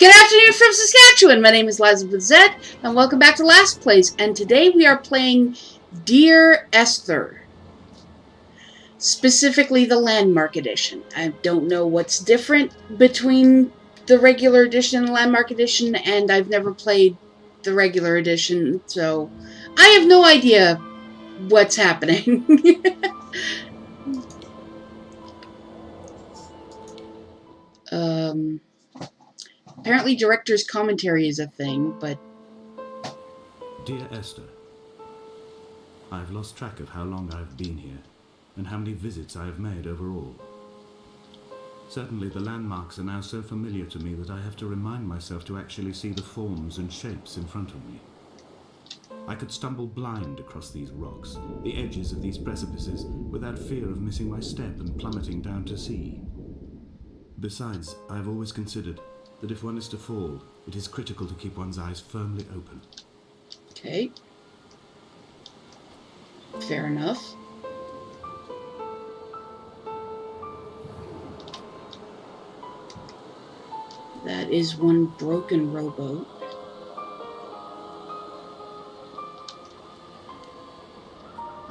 Good afternoon from Saskatchewan. My name is LizaWithaZed, and welcome back to LastPlays. And today we are playing Dear Esther, specifically the Landmark Edition. I don't know what's different between the regular edition and the Landmark Edition, and I've never played the regular edition, so I have no idea what's happening. Apparently director's commentary is a thing, but... Dear Esther, I've lost track of how long I've been here, and how many visits I have made overall. Certainly the landmarks are now so familiar to me that I have to remind myself to actually see the forms and shapes in front of me. I could stumble blind across these rocks, the edges of these precipices, without fear of missing my step and plummeting down to sea. Besides, I have always considered that if one is to fall, it is critical to keep one's eyes firmly open. Okay. Fair enough. That is one broken rowboat.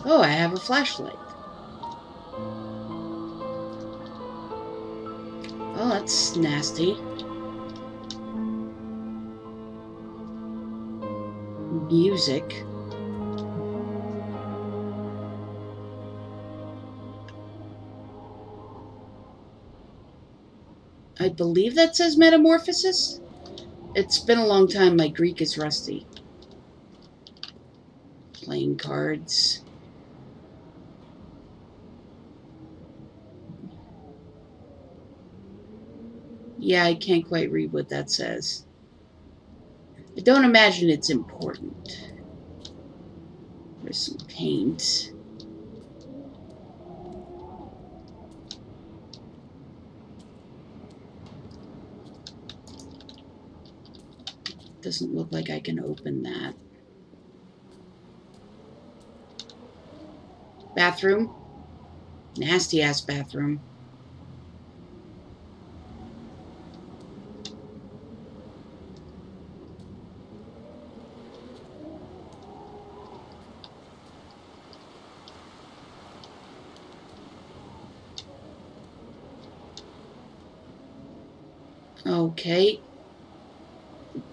Oh, I have a flashlight. Oh, that's nasty. Music. I believe that says metamorphosis. It's been a long time, my Greek is rusty. Playing cards. Yeah, I can't quite read what that says. I don't imagine it's important. There's some paint. Doesn't look like I can open that. Bathroom. Nasty ass bathroom. Okay.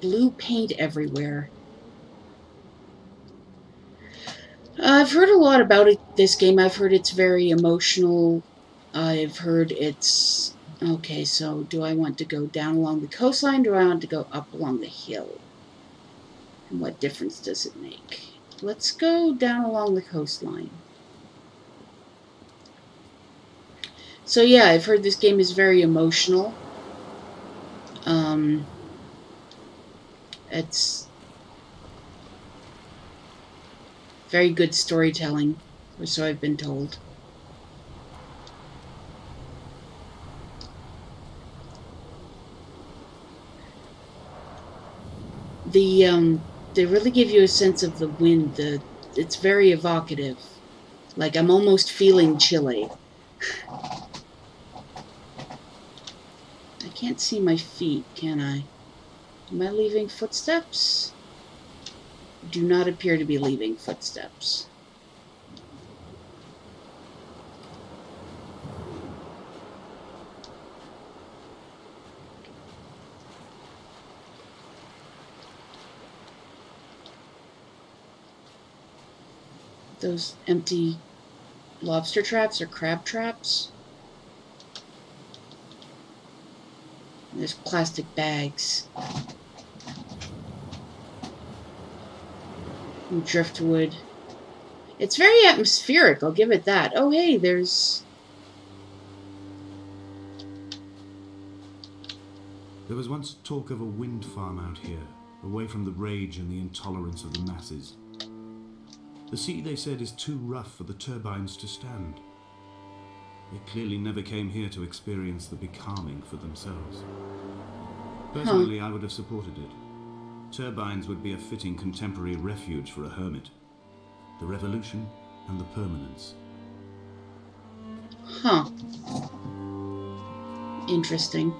Blue paint everywhere. I've heard a lot about this game. I've heard it's very emotional. I've heard it's... Okay, so do I want to go down along the coastline, or do I want to go up along the hill? And what difference does it make? Let's go down along the coastline. So yeah, I've heard this game is very emotional. It's very good storytelling, or so I've been told. They really give you a sense of the wind. It's very evocative. Like, I'm almost feeling Chile. I can't see my feet, can I? Am I leaving footsteps? Do not appear to be leaving footsteps. Those empty lobster traps or crab traps. There's plastic bags. And driftwood. It's very atmospheric, I'll give it that. Oh, hey, there's... There was once talk of a wind farm out here, away from the rage and the intolerance of the masses. The sea, they said, is too rough for the turbines to stand. They clearly never came here to experience the becalming for themselves. Personally, I would have supported it. Turbines would be a fitting contemporary refuge for a hermit. The revolution and the permanence. Interesting.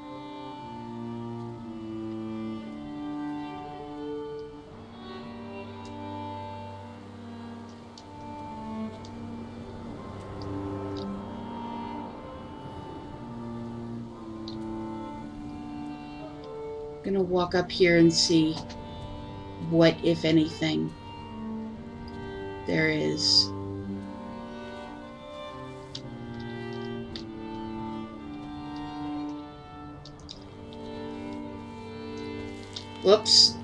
gonna walk up here and see what, if anything, there is. Whoops.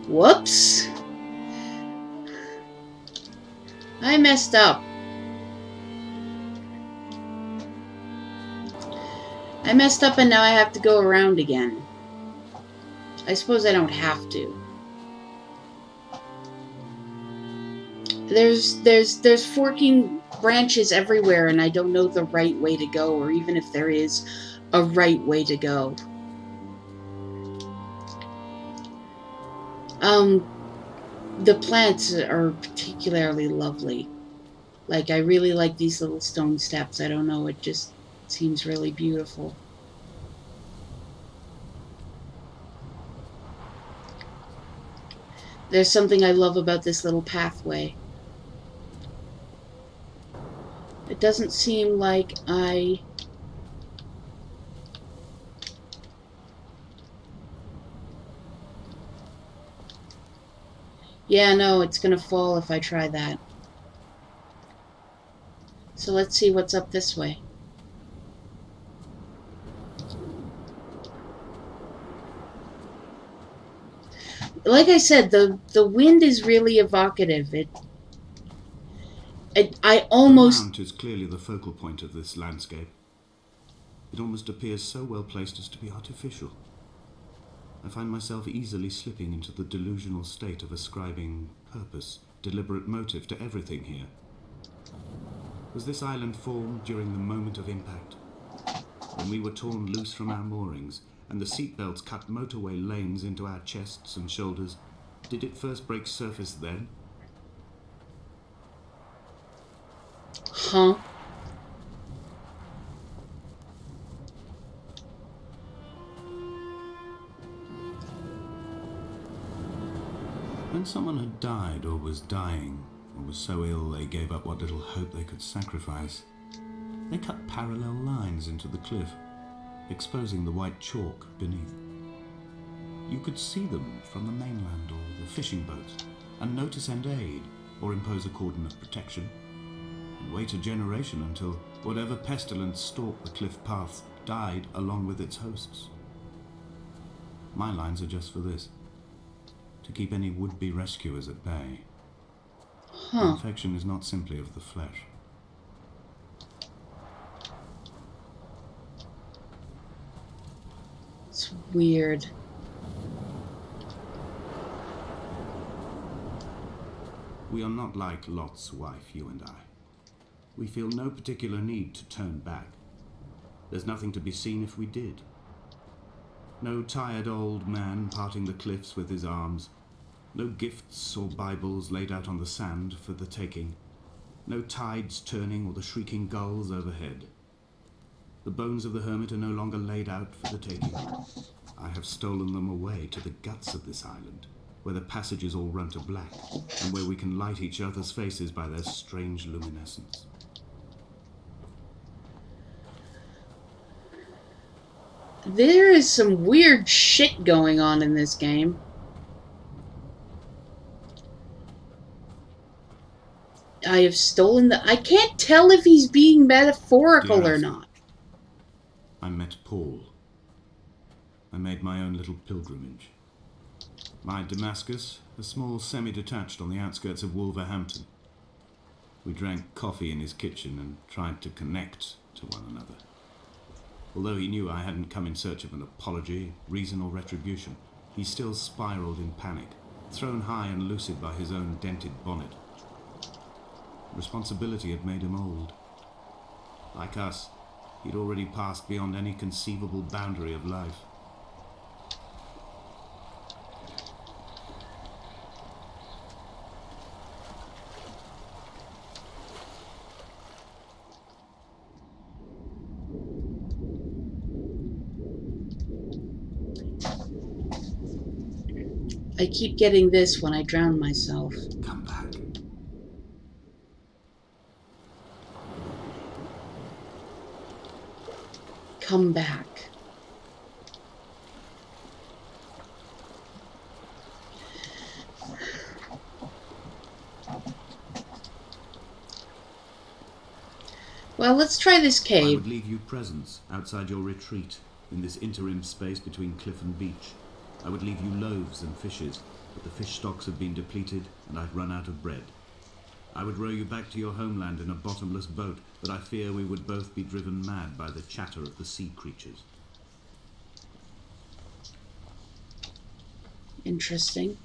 Whoops. I messed up. I messed up and now I have to go around again. I suppose I don't have to. There's forking branches everywhere and I don't know the right way to go, or even if there is a right way to go. The plants are particularly lovely. Like, I really like these little stone steps. I don't know, it just seems really beautiful. There's something I love about this little pathway. It doesn't seem like Yeah, no, it's gonna fall if I try that. So let's see what's up this way. Like I said, the wind is really evocative. I almost... The mount is clearly the focal point of this landscape. It almost appears so well placed as to be artificial. I find myself easily slipping into the delusional state of ascribing purpose, deliberate motive to everything here. Was this island formed during the moment of impact? When we were torn loose from our moorings, and the seatbelts cut motorway lanes into our chests and shoulders, did it first break surface then? Huh? When someone had died or was dying, or was so ill they gave up what little hope they could sacrifice, they cut parallel lines into the cliff, exposing the white chalk beneath. You could see them from the mainland or the fishing boats, and know to send aid or impose a cordon of protection, and wait a generation until whatever pestilence stalked the cliff path died along with its hosts. My lines are just for this: to keep any would-be rescuers at bay. Huh. Infection is not simply of the flesh. It's weird. We are not like Lot's wife, you and I. We feel no particular need to turn back. There's nothing to be seen if we did. No tired old man parting the cliffs with his arms. No gifts or Bibles laid out on the sand for the taking. No tides turning or the shrieking gulls overhead. The bones of the hermit are no longer laid out for the taking. I have stolen them away to the guts of this island, where the passages all run to black, and where we can light each other's faces by their strange luminescence. There is some weird shit going on in this game. I have stolen the... I can't tell if he's being metaphorical or not. I met Paul. I made my own little pilgrimage. My Damascus, a small semi-detached on the outskirts of Wolverhampton. We drank coffee in his kitchen and tried to connect to one another. Although he knew I hadn't come in search of an apology, reason or retribution, he still spiraled in panic, thrown high and lucid by his own dented bonnet. Responsibility had made him old. Like us, he'd already passed beyond any conceivable boundary of life. I keep getting this when I drown myself. Come back. come back. Well, let's try this I cave. would leave you presents outside your retreat in this interim space between cliff and beach. I would leave you loaves and fishes, but the fish stocks have been depleted and I've run out of bread. I would row you back to your homeland in a bottomless boat, but I fear we would both be driven mad by the chatter of the sea creatures. Interesting.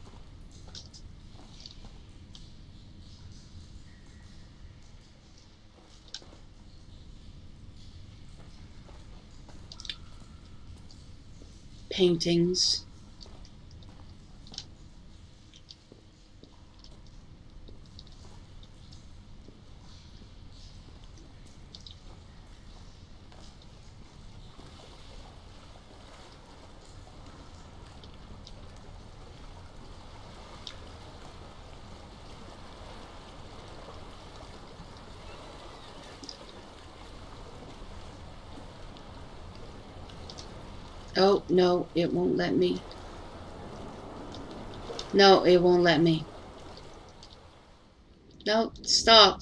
Paintings. Oh, no, it won't let me. No, it won't let me. No, stop.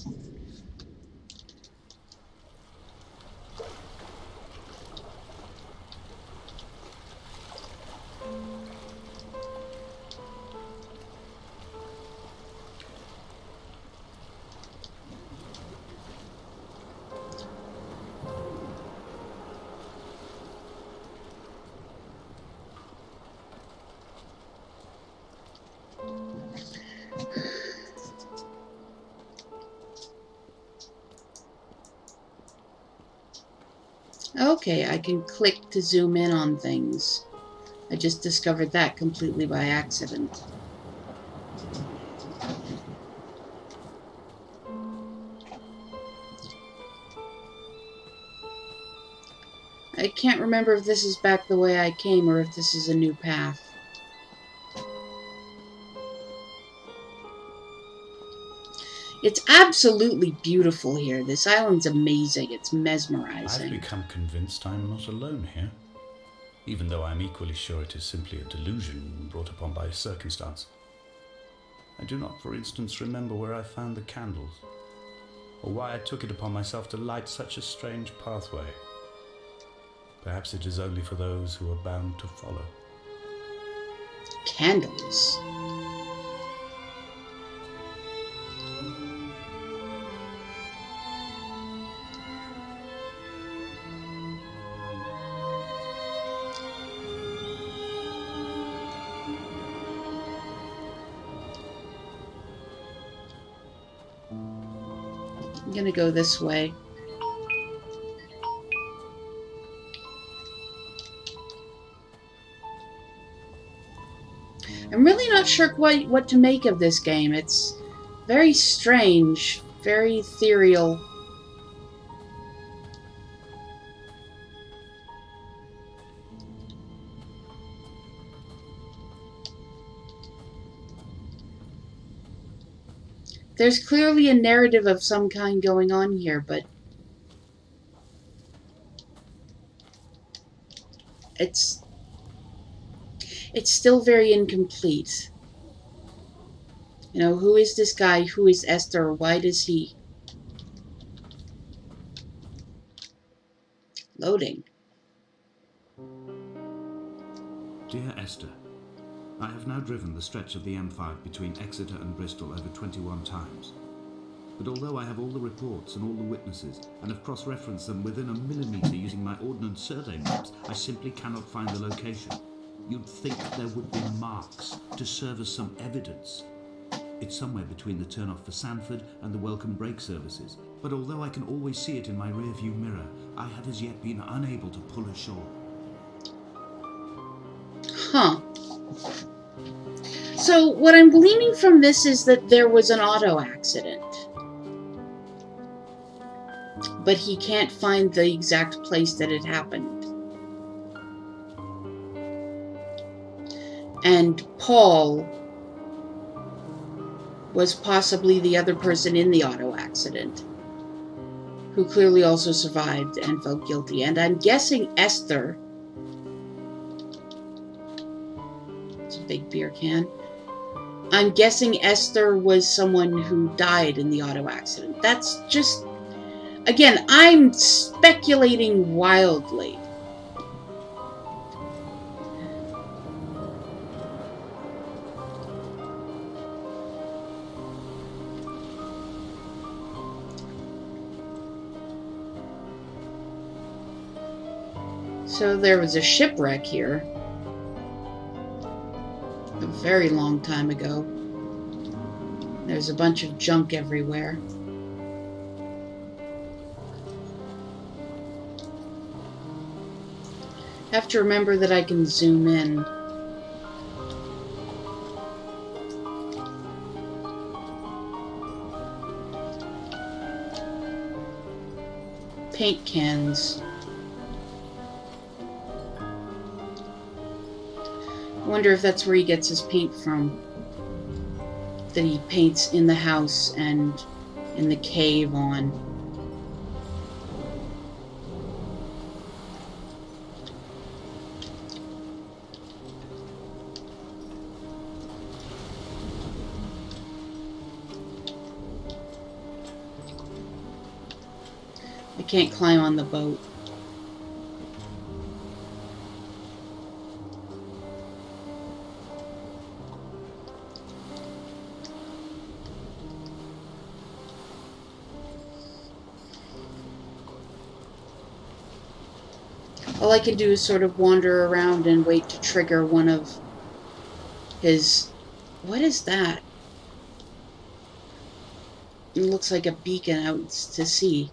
Okay, I can click to zoom in on things. I just discovered that completely by accident. I can't remember if this is back the way I came or if this is a new path. It's absolutely beautiful here. This island's amazing. It's mesmerizing. I've become convinced I'm not alone here, even though I'm equally sure it is simply a delusion brought upon by circumstance. I do not, for instance, remember where I found the candles, or why I took it upon myself to light such a strange pathway. Perhaps it is only for those who are bound to follow. Candles. I'm gonna go this way. I'm really not sure quite what to make of this game. It's very strange, very ethereal. There's clearly a narrative of some kind going on here, but it's still very incomplete. You know, who is this guy? Who is Esther? Why does he... Loading. Dear Esther, I have now driven the stretch of the M5 between Exeter and Bristol over 21 times. But although I have all the reports and all the witnesses, and have cross-referenced them within a millimetre using my ordnance survey maps, I simply cannot find the location. You'd think there would be marks to serve as some evidence. It's somewhere between the turn-off for Sanford and the welcome break services, but although I can always see it in my rear-view mirror, I have as yet been unable to pull ashore. Huh. So, what I'm gleaning from this is that there was an auto accident. But he can't find the exact place that it happened. And Paul was possibly the other person in the auto accident who clearly also survived and felt guilty. And I'm guessing Esther, it's a big beer can, I'm guessing Esther was someone who died in the auto accident. That's just, again, I'm speculating wildly. So there was a shipwreck here a very long time ago. There's a bunch of junk everywhere. Have to remember that I can zoom in. Paint cans. I wonder if that's where he gets his paint from. That he paints in the house and in the cave on. I can't climb on the boat. All I can do is sort of wander around and wait to trigger one of his... What is that? It looks like a beacon out to sea.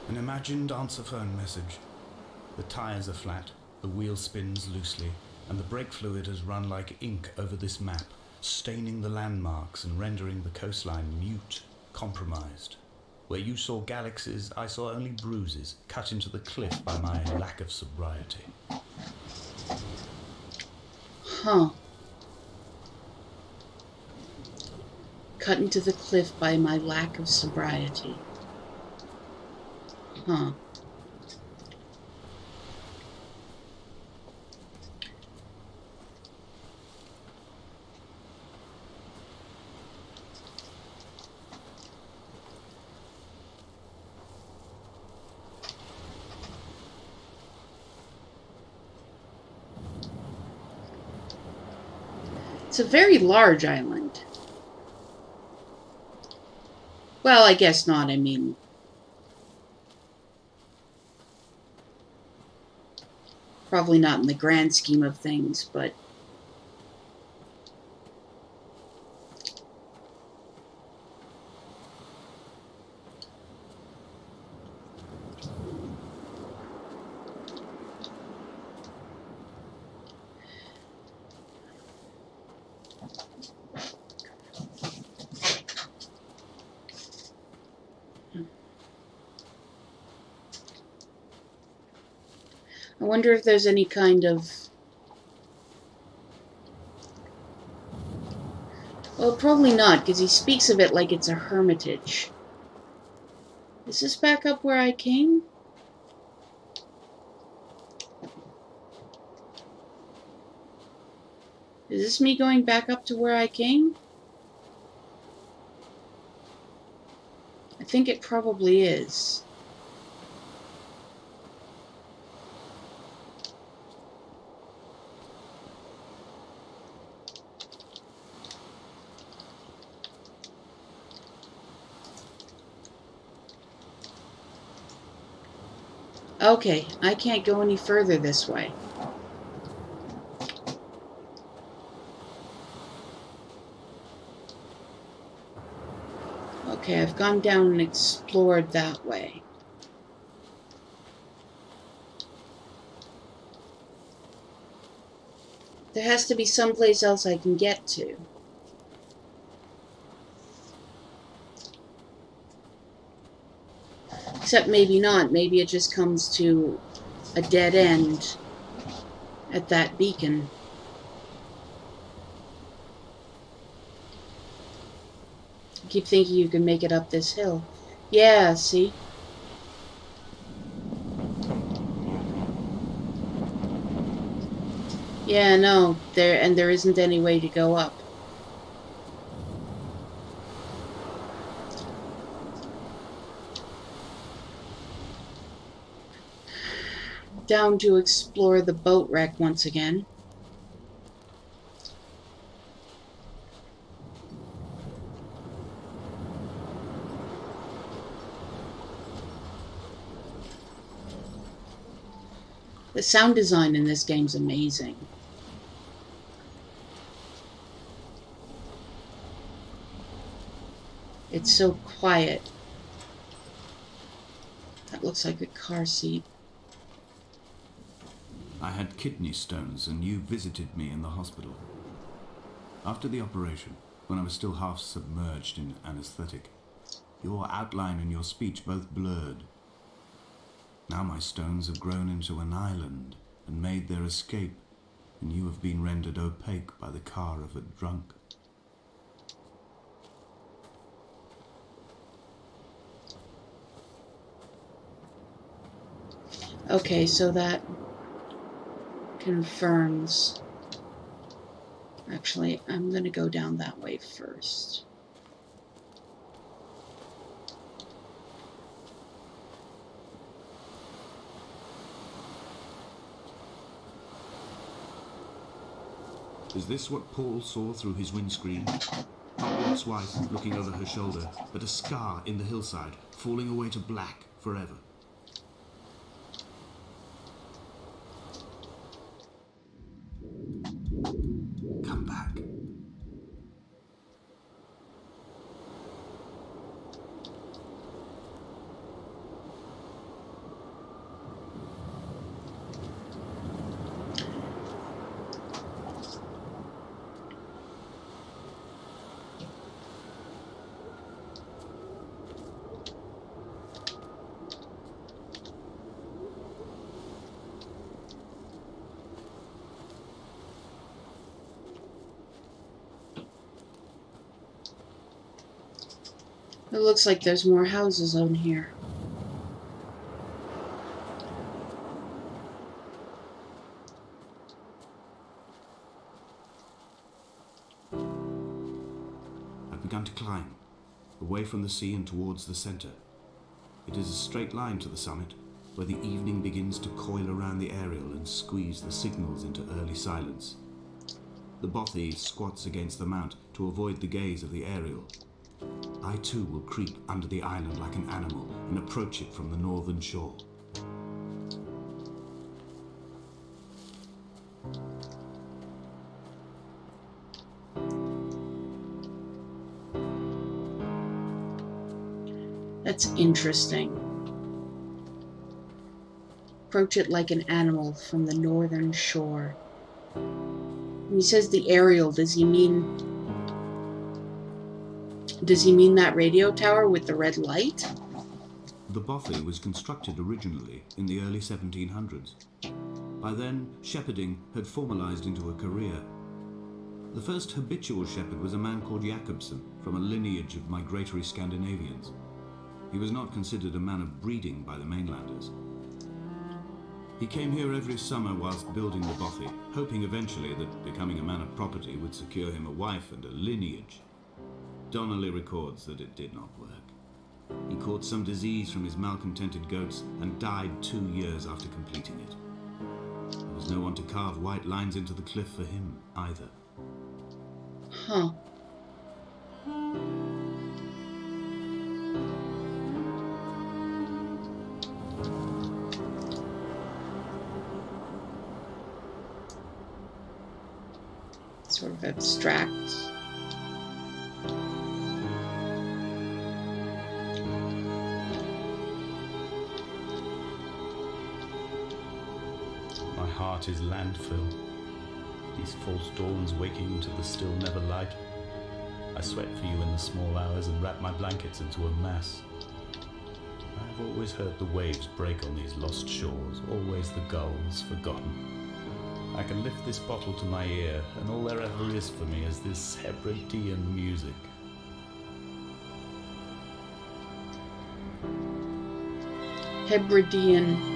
An imagined answer phone message. The tires are flat, the wheel spins loosely, and the brake fluid has run like ink over this map, staining the landmarks and rendering the coastline mute, compromised. Where you saw galaxies, I saw only bruises cut into the cliff by my lack of sobriety. Huh. Cut into the cliff by my lack of sobriety. Huh. It's a very large island. Well, I guess not. I mean, probably not in the grand scheme of things, but I wonder if there's any kind of... Well, probably not, because he speaks of it like it's a hermitage. Is this back up where I came? Is this me going back up to where I came? I think it probably is. Okay, I can't go any further this way. Okay, I've gone down and explored that way. There has to be someplace else I can get to. Except maybe not. Maybe it just comes to a dead end. at that beacon. I keep thinking you can make it up this hill. Yeah, see? Yeah, no, there isn't any way to go up. Down to explore the boat wreck once again. The sound design in this game's amazing. It's so quiet. That looks like a car seat. I had kidney stones and you visited me in the hospital. After the operation, when I was still half submerged in anesthetic, your outline and your speech both blurred. Now my stones have grown into an island and made their escape, and you have been rendered opaque by the car of a drunk. Okay, so that confirms. Actually, I'm going to go down that way first. Is this what Paul saw through his windscreen? Not Lot's wife looking over her shoulder, but a scar in the hillside, falling away to black forever. Come back. It looks like there's more houses on here. I've begun to climb, away from the sea and towards the center. It is a straight line to the summit, where the evening begins to coil around the aerial and squeeze the signals into early silence. The bothy squats against the mount to avoid the gaze of the aerial. I too will creep under the island like an animal and approach it from the northern shore. That's interesting. Approach it like an animal from the northern shore. When he says the aerial, does he mean that radio tower with the red light? The bothy was constructed originally in the early 1700s. By then, shepherding had formalized into a career. The first habitual shepherd was a man called Jakobsen, from a lineage of migratory Scandinavians. He was not considered a man of breeding by the mainlanders. He came here every summer whilst building the bothy, hoping eventually that becoming a man of property would secure him a wife and a lineage. Donnelly records that it did not work. He caught some disease from his malcontented goats and died 2 years after completing it. There was no one to carve white lines into the cliff for him either. Huh. Sort of abstract. My heart is landfill. These false dawns waking into the still never light. I sweat for you in the small hours and wrap my blankets into a mass. I have always heard the waves break on these lost shores, always the gulls forgotten. I can lift this bottle to my ear, and all there ever is for me is this Hebridean music. Hebridean.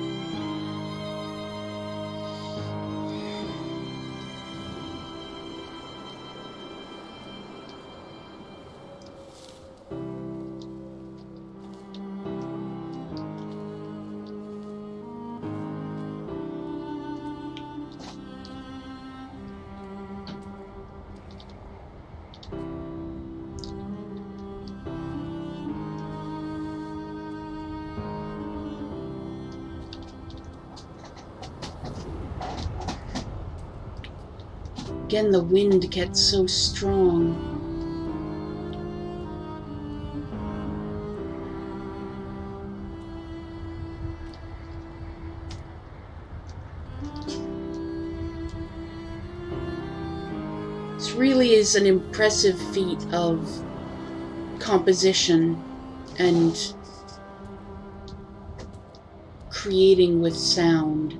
Again, the wind gets so strong. This really is an impressive feat of composition and creating with sound.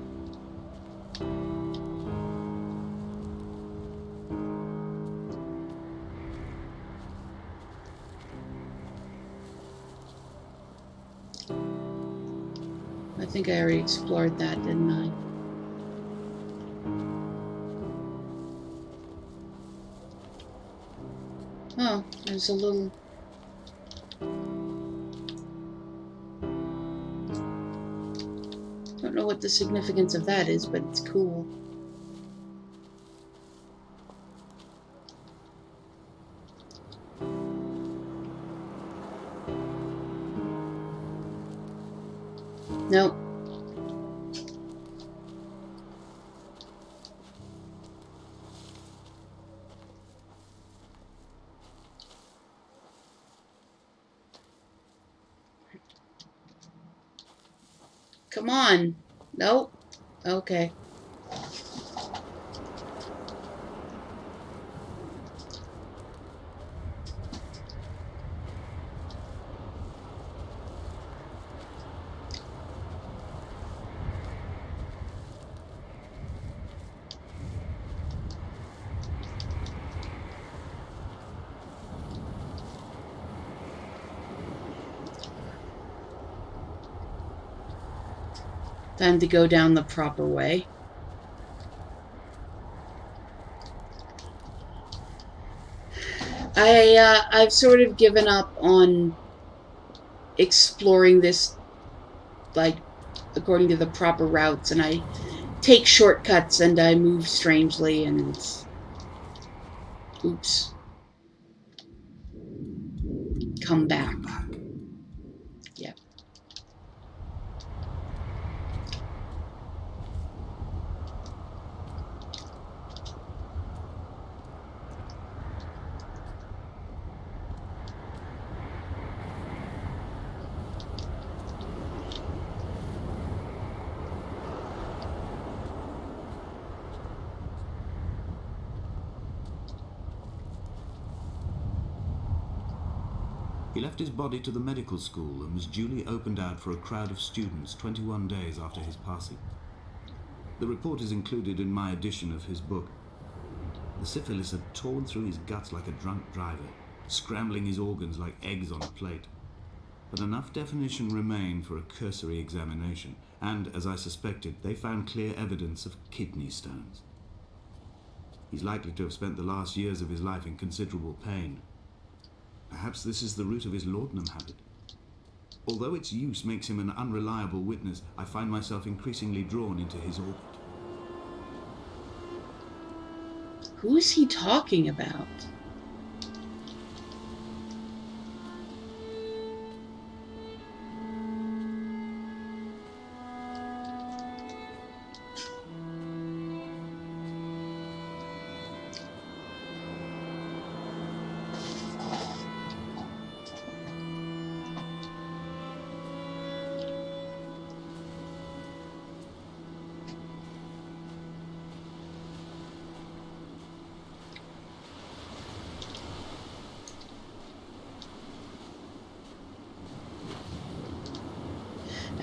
I think I already explored that, didn't I? Oh, there's a little... Don't know what the significance of that is, but it's cool. Nope. Come on. Nope. Okay. Time to go down the proper way. I've sort of given up on exploring this, like, according to the proper routes, and I take shortcuts and I move strangely, and it's... Oops. Come back. Yep. He left his body to the medical school and was duly opened out for a crowd of students 21 days after his passing. The report is included in my edition of his book. The syphilis had torn through his guts like a drunk driver, scrambling his organs like eggs on a plate. But enough definition remained for a cursory examination, and, as I suspected, they found clear evidence of kidney stones. He's likely to have spent the last years of his life in considerable pain. Perhaps this is the root of his laudanum habit. Although its use makes him an unreliable witness, I find myself increasingly drawn into his orbit. Who is he talking about?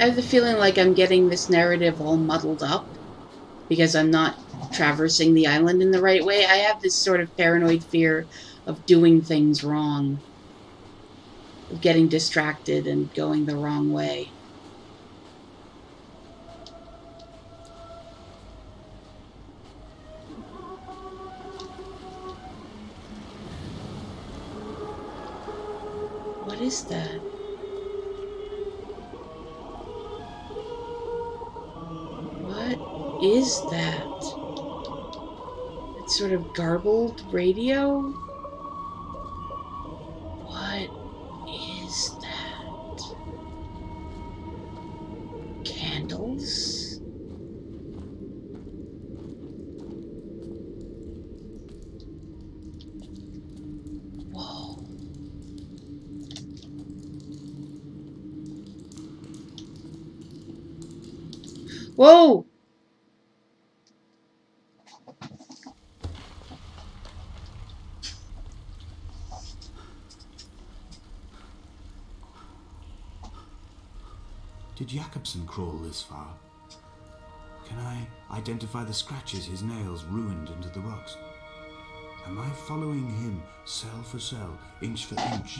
I have the feeling like I'm getting this narrative all muddled up because I'm not traversing the island in the right way. I have this sort of paranoid fear of doing things wrong, of getting distracted and going the wrong way. What is that? What is that? It's sort of garbled radio? What is that? Candles? Whoa. Whoa! Did Jakobsen crawl this far? Can I identify the scratches his nails ruined into the rocks? Am I following him cell for cell, inch for inch?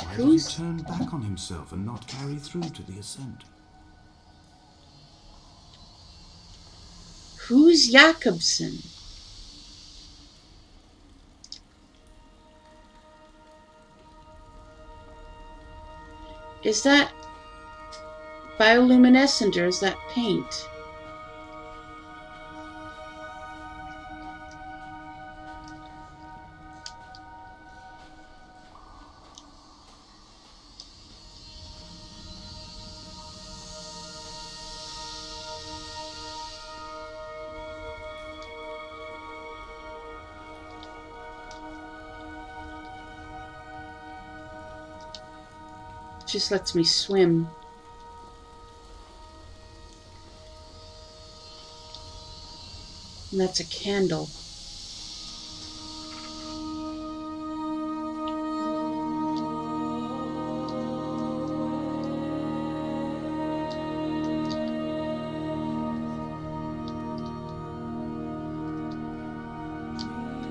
Why does he turn back on himself and not carry through to the ascent? Who's Jakobsen? Is that bioluminescent or is that paint? Just lets me swim. And that's a candle.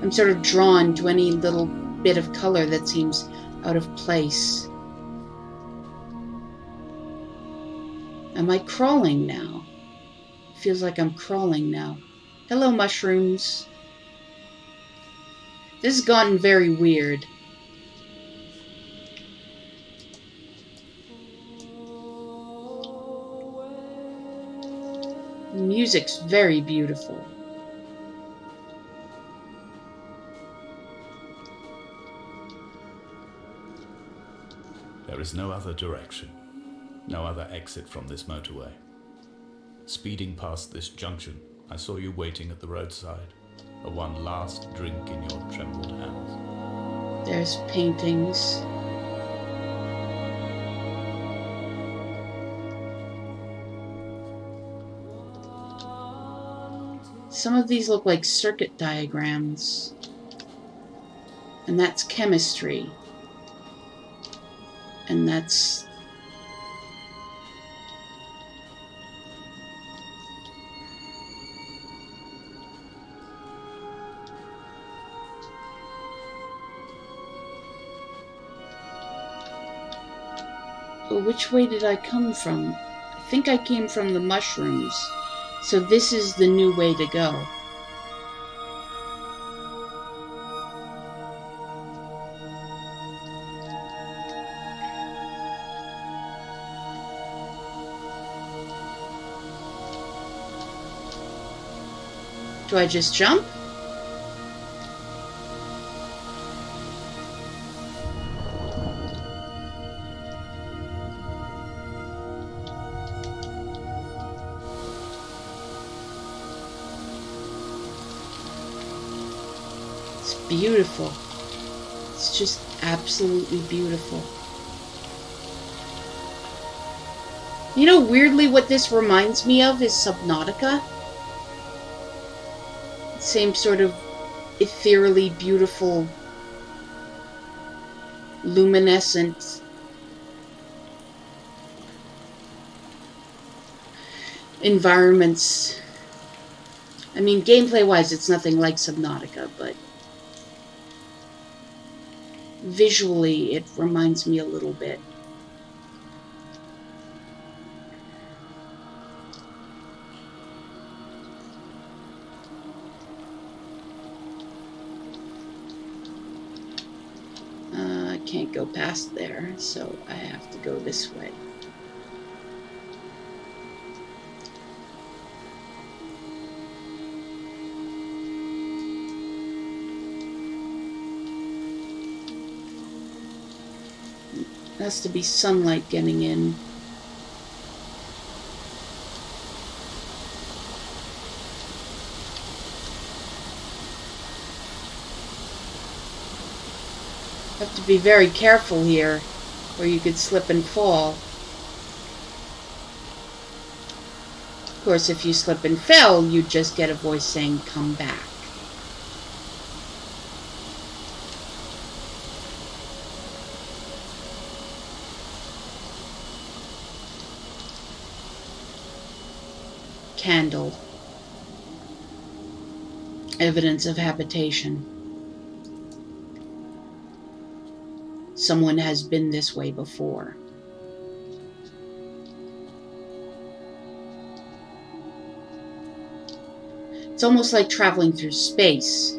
I'm sort of drawn to any little bit of color that seems out of place. Am I crawling now? Feels like I'm crawling now. Hello, mushrooms. This has gotten very weird. The music's very beautiful. There is no other direction. No other exit from this motorway. Speeding past this junction, I saw you waiting at the roadside, a one last drink in your trembled hands. There's paintings. Some of these look like circuit diagrams. And that's chemistry. And that's... Which way did I come from? I think I came from the mushrooms. So this is the new way to go. Do I just jump? Beautiful. It's just absolutely beautiful. You know, weirdly, what this reminds me of is Subnautica. Same sort of ethereally beautiful, luminescent environments I mean, gameplay-wise, it's nothing like Subnautica, but visually, it reminds me a little bit. I can't go past there, so I have to go this way. It has to be sunlight getting in. Have to be very careful here, or you could slip and fall. Of course, if you slip and fell, you'd just get a voice saying, "Come back." Candle. Evidence of habitation. Someone has been this way before. It's almost like traveling through space.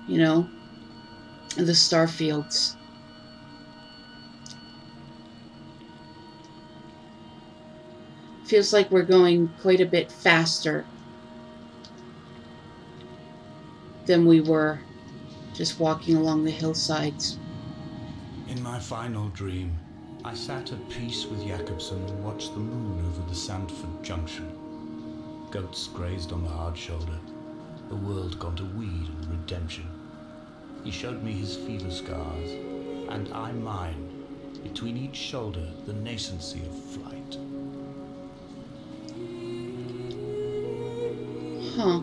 You know, the star fields. Feels like we're going quite a bit faster than we were just walking along the hillsides. In my final dream, I sat at peace with Jakobsen and watched the moon over the Sandford Junction. Goats grazed on the hard shoulder, the world gone to weed and redemption. He showed me his fever scars, and I mine, between each shoulder the nascency of flight. Huh.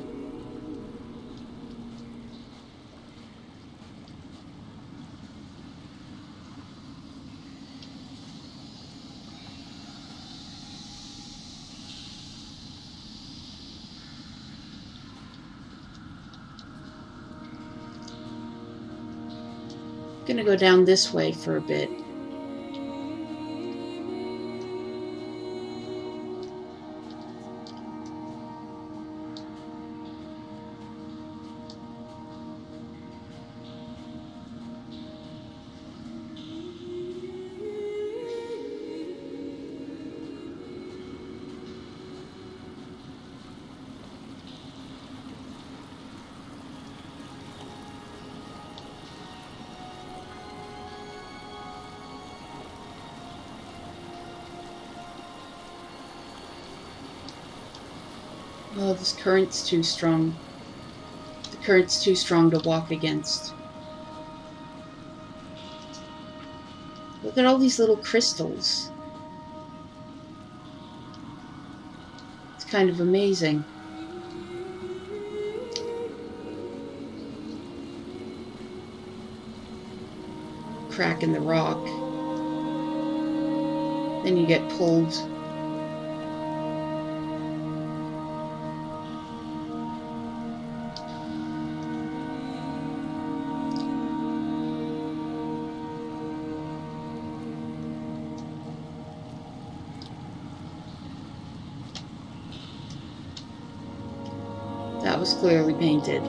Gonna go down this way for a bit. Oh, this current's too strong. The current's too strong to walk against. Look at all these little crystals. It's kind of amazing. Crack in the rock. Then you get pulled. That was clearly painted.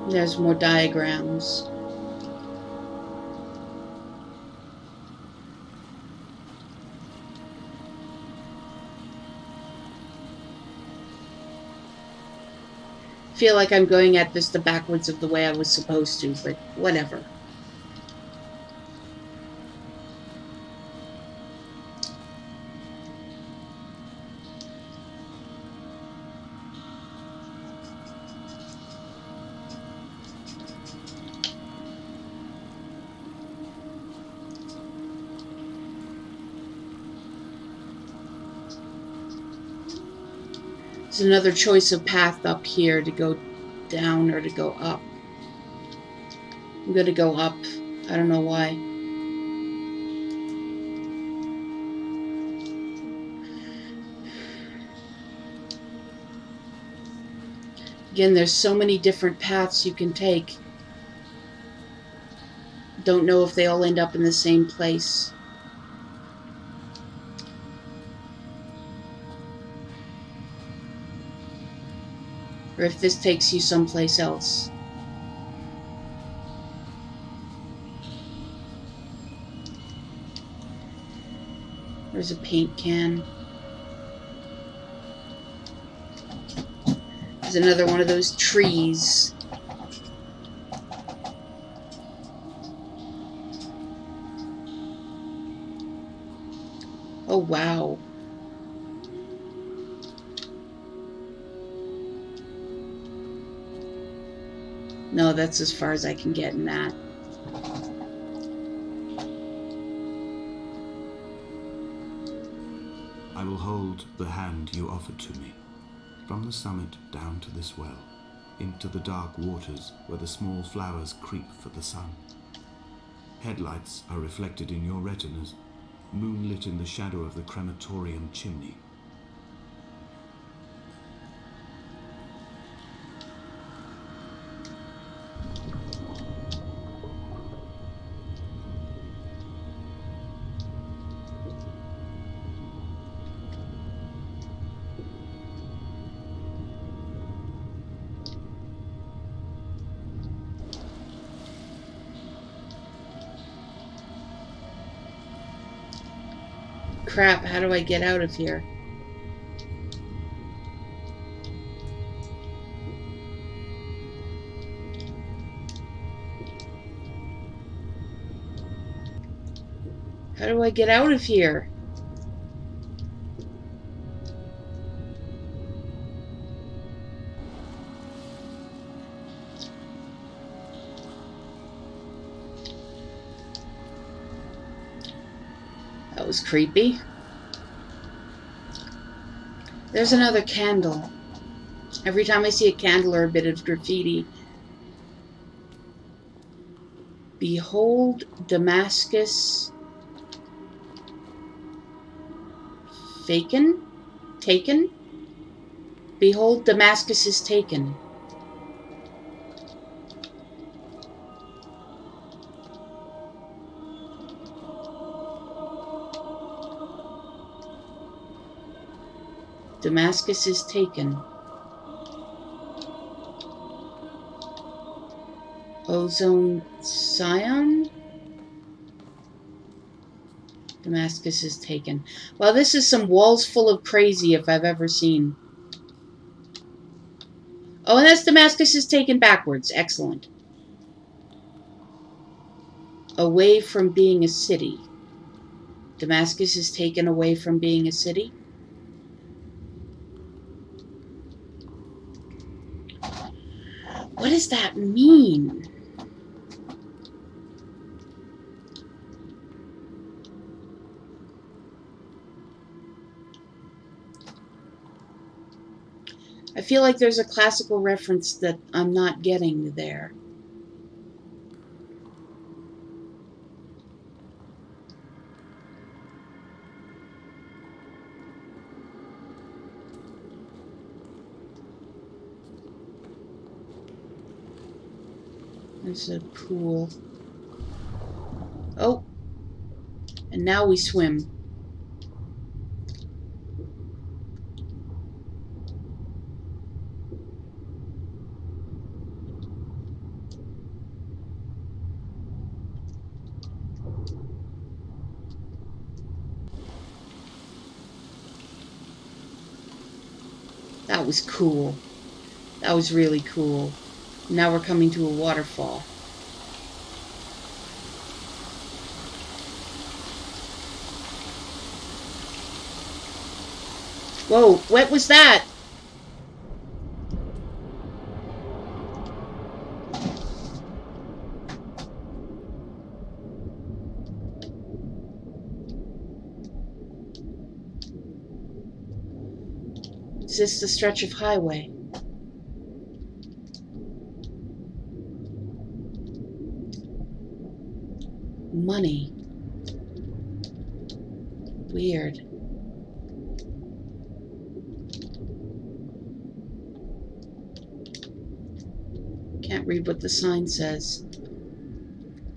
There's more diagrams. Feel like I'm going at this the backwards of the way I was supposed to, but whatever. There's another choice of path up here to go down or to go up. I'm gonna go up. I don't know why. Again, there's so many different paths you can take. Don't know if they all end up in the same place. Or if this takes you someplace else. There's a paint can. There's another one of those trees. Oh, wow. No, that's as far as I can get in that. I will hold the hand you offered to me, from the summit down to this well, into the dark waters where the small flowers creep for the sun. Headlights are reflected in your retinas, moonlit in the shadow of the crematorium chimney. Crap, how do I get out of here? How do I get out of here? That was creepy. There's another candle. Every time I see a candle or a bit of graffiti. Behold Damascus taken? Behold Damascus is taken. Damascus is taken. Ozone Scion? Damascus is taken. Well, this is some walls full of crazy if I've ever seen. Oh, and that's Damascus is taken backwards. Excellent. Away from being a city. Damascus is taken away from being a city. What does that mean? I feel like there's a classical reference that I'm not getting there. There's a pool. Oh, and now we swim. That was cool. That was really cool. Now we're coming to a waterfall. Whoa, what was that? Is this the stretch of highway? Money. Weird. Can't read what the sign says.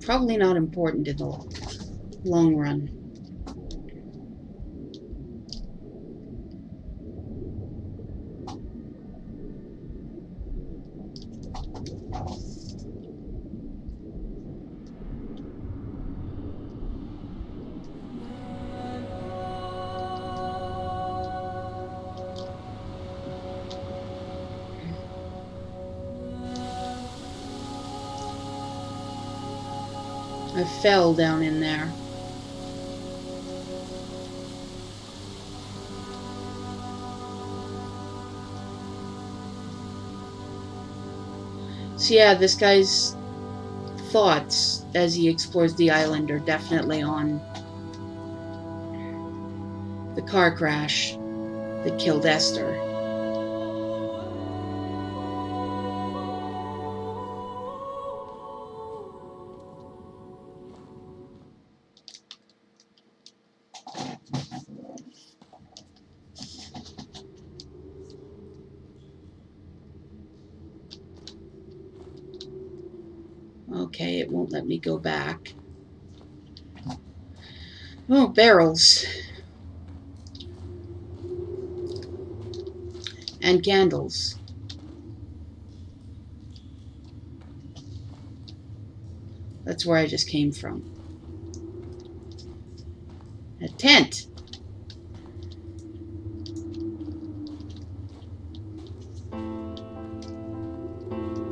Probably not important in the long run. I fell down in there. So yeah, this guy's thoughts as he explores the island are definitely on the car crash that killed Esther. Okay, it won't let me go back. Oh, barrels. And candles. That's where I just came from. A tent.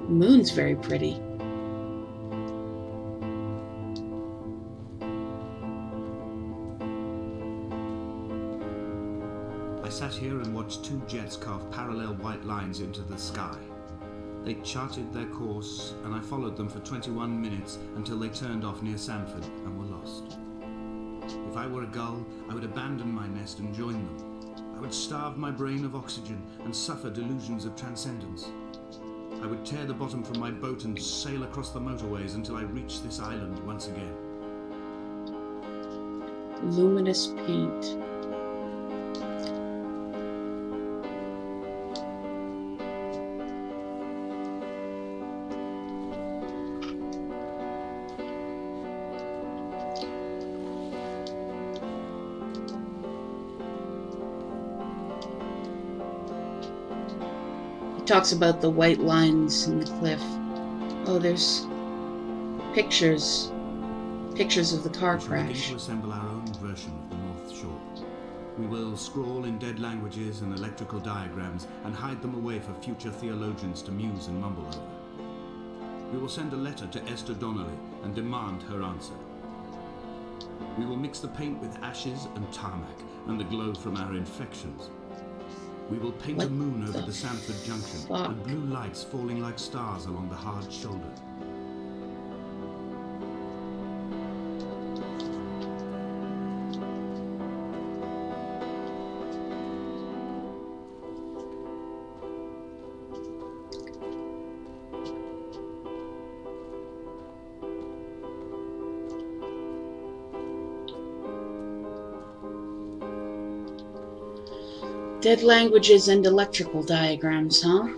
The moon's very pretty. I sat here and watched two jets carve parallel white lines into the sky. They charted their course, and I followed them for 21 minutes until they turned off near Sanford and were lost. If I were a gull, I would abandon my nest and join them. I would starve my brain of oxygen and suffer delusions of transcendence. I would tear the bottom from my boat and sail across the motorways until I reached this island once again. Luminous paint. Talks about the white lines in the cliff. Oh, there's pictures of the car crash. We shall begin to assemble our own version of the North Shore. We will scrawl in dead languages and electrical diagrams and hide them away for future theologians to muse and mumble over. We will send a letter to Esther Donnelly and demand her answer. We will mix the paint with ashes and tarmac and the glow from our infections. We will paint a moon over the Sanford Junction and blue lights falling like stars along the hard shoulder. Dead languages and electrical diagrams, huh?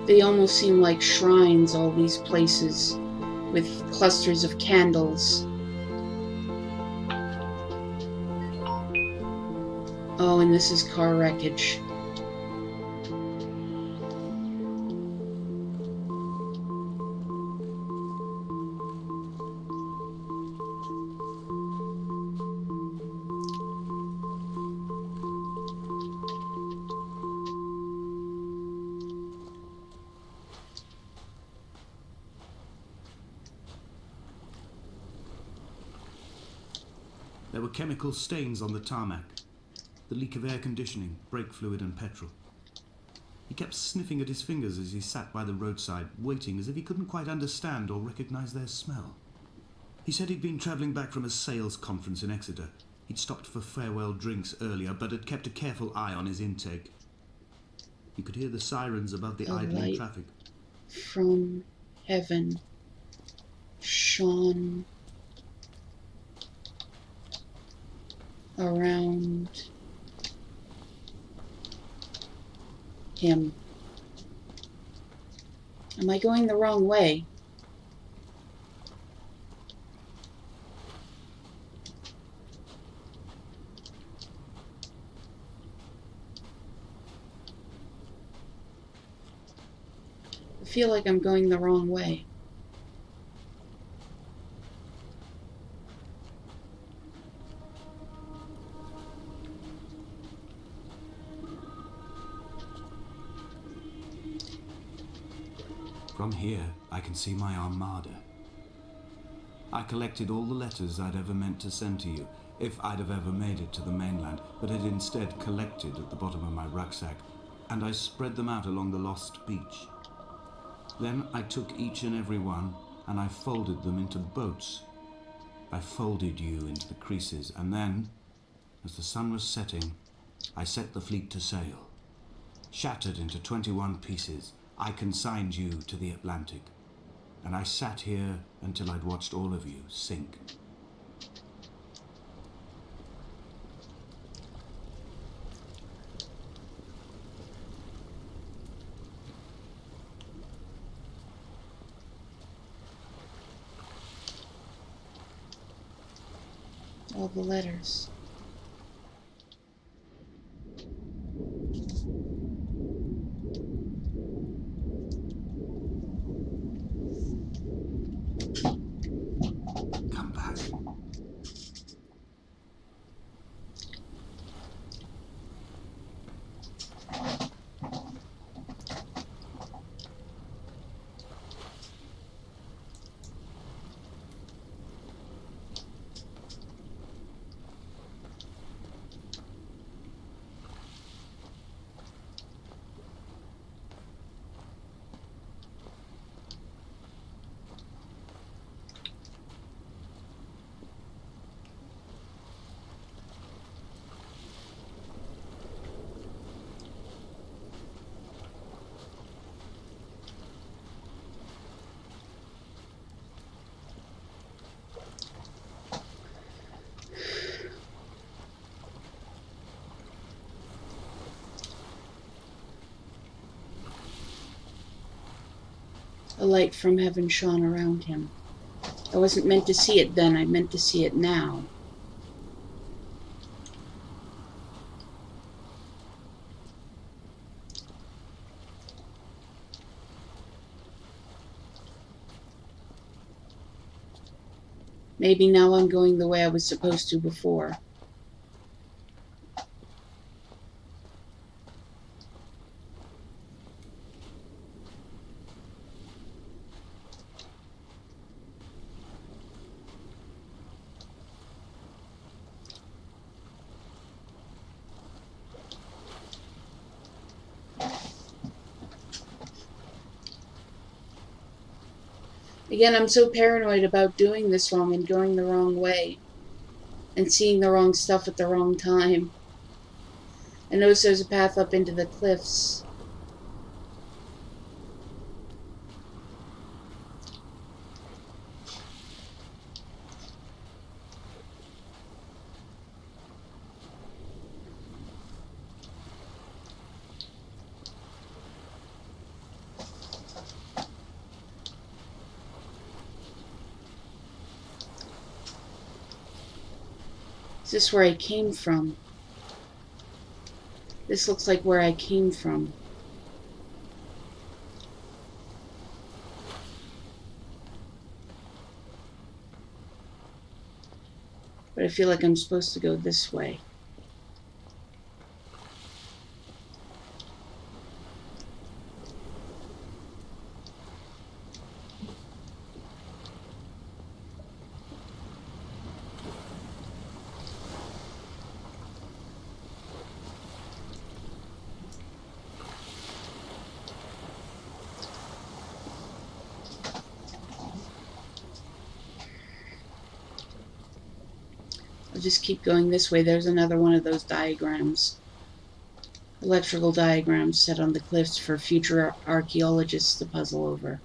They almost seem like shrines, all these places, with clusters of candles. Oh, and this is car wreckage. There were chemical stains on the tarmac, the leak of air conditioning, brake fluid and petrol. He kept sniffing at his fingers as he sat by the roadside, waiting as if he couldn't quite understand or recognize their smell. He said he'd been travelling back from a sales conference in Exeter. He'd stopped for farewell drinks earlier, but had kept a careful eye on his intake. You could hear the sirens above the idling traffic. From heaven shone around him. Am I going the wrong way? I feel like I'm going the wrong way. From here, I can see my armada. I collected all the letters I'd ever meant to send to you, if I'd have ever made it to the mainland, but had instead collected at the bottom of my rucksack, and I spread them out along the lost beach. Then I took each and every one, and I folded them into boats. I folded you into the creases, and then, as the sun was setting, I set the fleet to sail. Shattered into 21 pieces, I consigned you to the Atlantic, and I sat here until I'd watched all of you sink. All the letters. Come back. A light from heaven shone around him. I wasn't meant to see it then, I meant to see it now. Maybe now I'm going the way I was supposed to before. Again, I'm so paranoid about doing this wrong and going the wrong way and seeing the wrong stuff at the wrong time. I notice there's a path up into the cliffs. Is this where I came from? This looks like where I came from. But I feel like I'm supposed to go this way. I'll just keep going this way. There's another one of those diagrams. Electrical diagrams set on the cliffs for future archaeologists to puzzle over.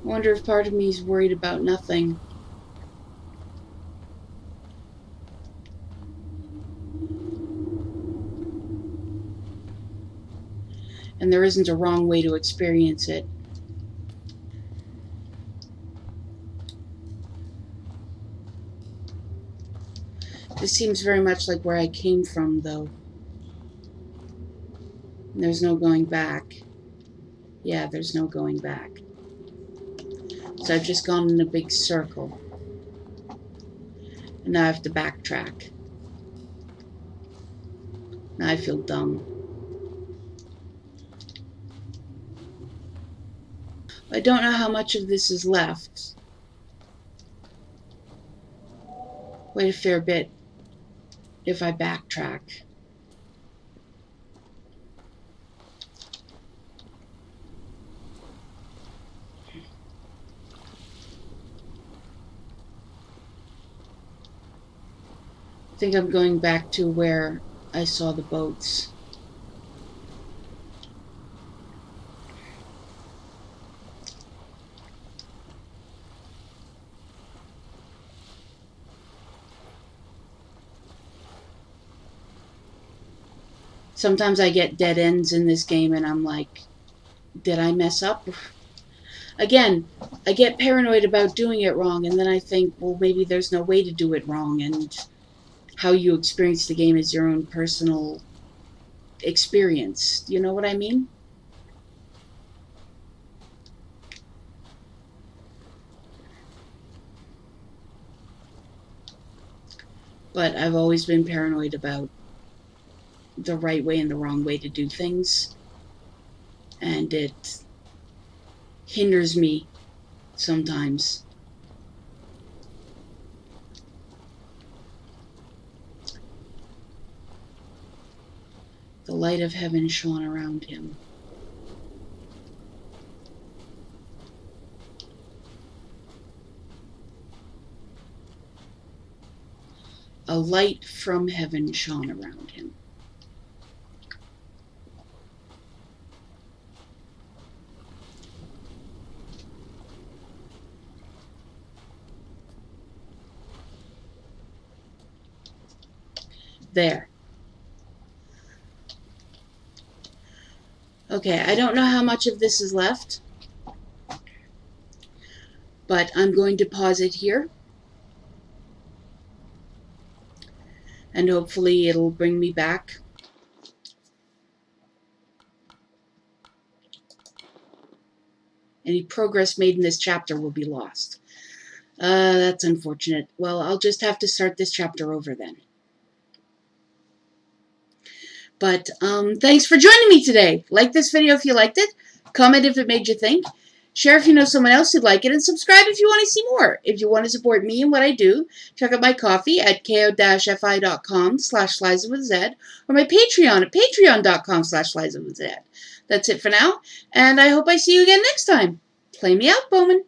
I wonder if part of me is worried about nothing. And there isn't a wrong way to experience it. This seems very much like where I came from, though. And there's no going back. Yeah, there's no going back. So I've just gone in a big circle. And now I have to backtrack. Now I feel dumb. I don't know how much of this is left. Quite a fair bit if I backtrack. I think I'm going back to where I saw the boats. Sometimes I get dead ends in this game and I'm like, did I mess up? Again, I get paranoid about doing it wrong, and then I think, well, maybe there's no way to do it wrong, and how you experience the game is your own personal experience. You know what I mean? But I've always been paranoid about the right way and the wrong way to do things, and it hinders me sometimes. The light of heaven shone around him. A light from heaven shone around him. There. Okay, I don't know how much of this is left, but I'm going to pause it here, and hopefully it'll bring me back. Any progress made in this chapter will be lost. That's unfortunate. Well, I'll just have to start this chapter over then. But thanks for joining me today. Like this video if you liked it. Comment if it made you think. Share if you know someone else who'd like it. And subscribe if you want to see more. If you want to support me and what I do, check out my Ko-fi at ko-fi.com/LizaWithaZed or my Patreon at patreon.com/LizaWithaZed. That's it for now, and I hope I see you again next time. Play me out, Bowman.